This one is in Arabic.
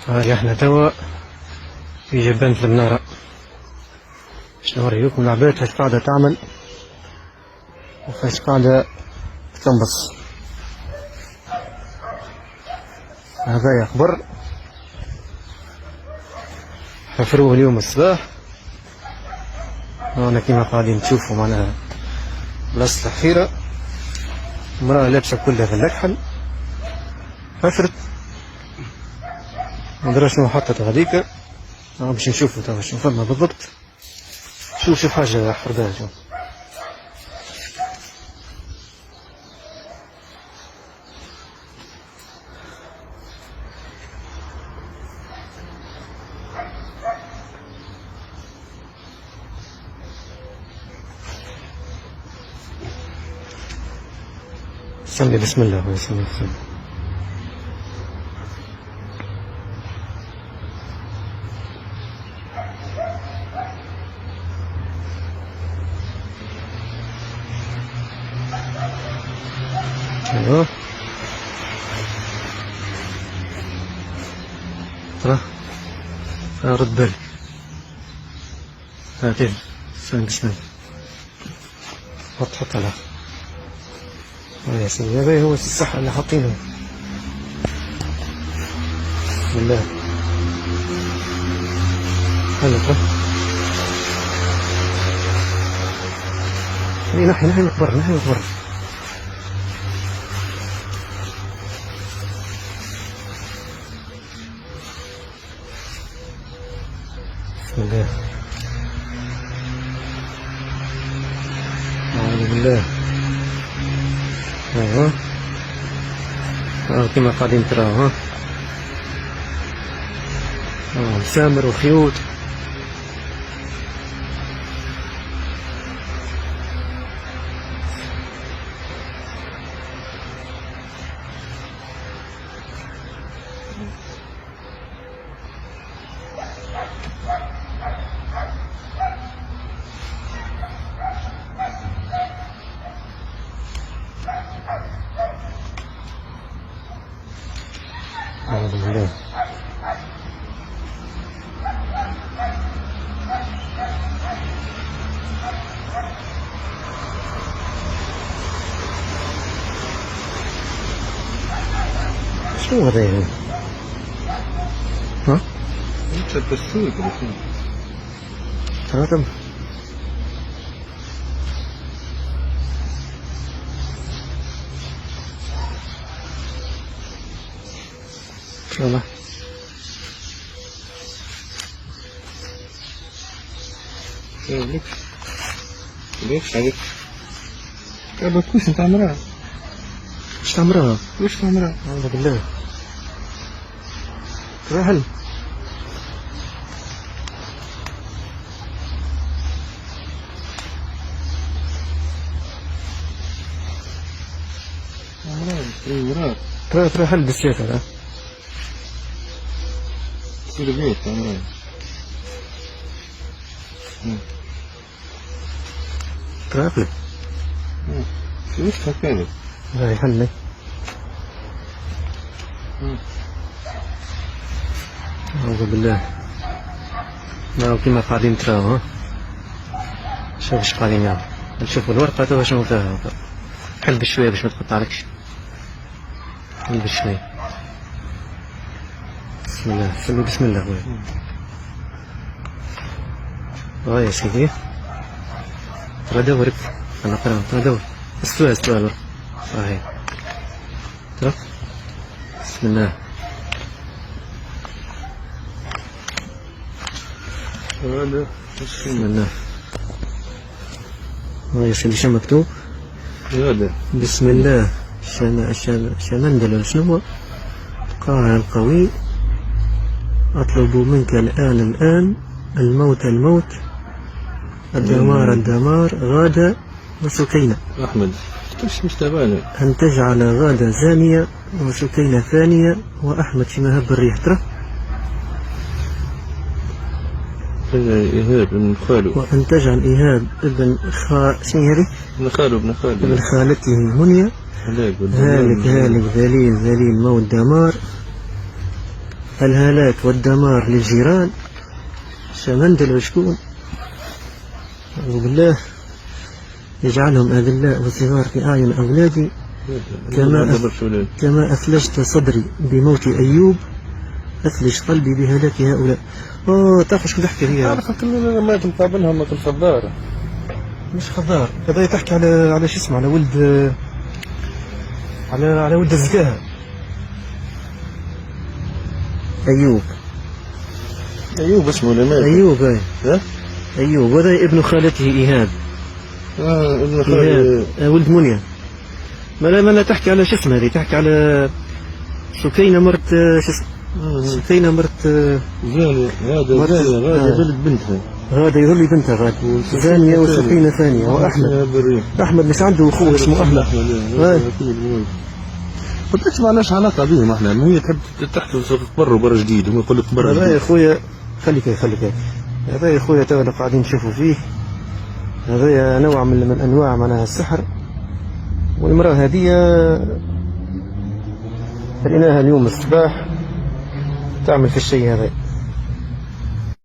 هاي احنا توا في جبانة المنارة. باش نوريكم العباد اش قاعدة تعمل وكيفاش قاعدة تنبص. هذا قبر حفروه اليوم الصباح. هنا كيما قاعدين تشوفوا معناها بلاصة الحفيرة. امرأة لابسة كلها في الأكحل حفرت مدرا شنو حطت غاديكا. باش نشوفوا توا شنو فما بالضبط. شوف حاجة حفردها شوف. صلي بسم الله ويسلم الخير. ايوه ترى رد بالي هاتين سلم بسم الله. حط على يا سيدي. هذا هو الصح اللي حاطينه. بسم الله. حلو ترى. نحي مقبر مقبر. بسم الله. أعوذ بالله. كما قاعدين تراو مسامر وخيوط. أعوذ بالله. شنو هذا يعني؟ ها؟ انت تبسوي تمام. يلا ليش عليك؟ بكوش انت عمرها. ايش تعمرها؟ وش تعمرها؟ أعوذ بالله. راحل عمرها ترى حل بالسيف هذا. تصير بيوت عمرها. ترى حل. وش هكذا؟ هاي حلي. أعوذ بالله. نراو كيما قاعدين تراو. شوف اش قاعدين يعملوا. نشوفوا الورقة توا شنو فيها. حل بشوية باش ما تقطعلكش. حل بشوية. بسم الله. سمي بسم الله خويا. يا سيدي. ترى دورك. أنا قرأت. ترى دور. استوى الورقة. هاي. ترى. بسم الله. هذا بسم الله. يا سيدي شو مكتوب؟ هذا بسم الله. شمندل شنو هو؟ قال القوي أطلب منك الآن الموت الدمار غادة وسكينة. أحمد مش تباني أن تجعل غادة زانية وسكينة ثانية وأحمد في مهب الريح. ترى إيهاب ابن خالو. وأن تجعل إيهاب ابن شنو هذه؟ ابن خالته منيا هالك ذليل موت دمار الهلاك والدمار للجيران. شمندل وشكون أعوذ بالله يجعلهم أذلاء وصغار في أعين أولادي. كما أثلجت صدري بموت أيوب أثلج قلبي بهلاك هؤلاء. تعرف شو تحكي هي؟ عرفت ما تقابلها ما الخضار. مش خضار هذا تحكي على شو اسمه، على ولد على ولد الزكاها أيوب اسمه ولا مات؟ أيوب أي ها؟ أيوب وهذا ابن خالته إيهاب. ابن خالته ولد منيا. ما لا تحكي على شو اسمه، هذه تحكي على سكينة مرت شو اسمه، سكينة مرت زانية. هذا ولد بنتها، هذا يظل بنتها غادي ثانية وسكينة ثانية. وأحمد مش عنده أخوه اسمه أحمد. قلت ما لناش علاقة بهم احنا، ما هي تحب تحت برا جديد، هم يقول لك برا هذا يا خويا خليك هذا يا خويا تونا قاعدين نشوفوا فيه. هذا نوع من أنواع معناها السحر. والمرأة هذه لقيناها اليوم الصباح تعمل في الشيء هذا.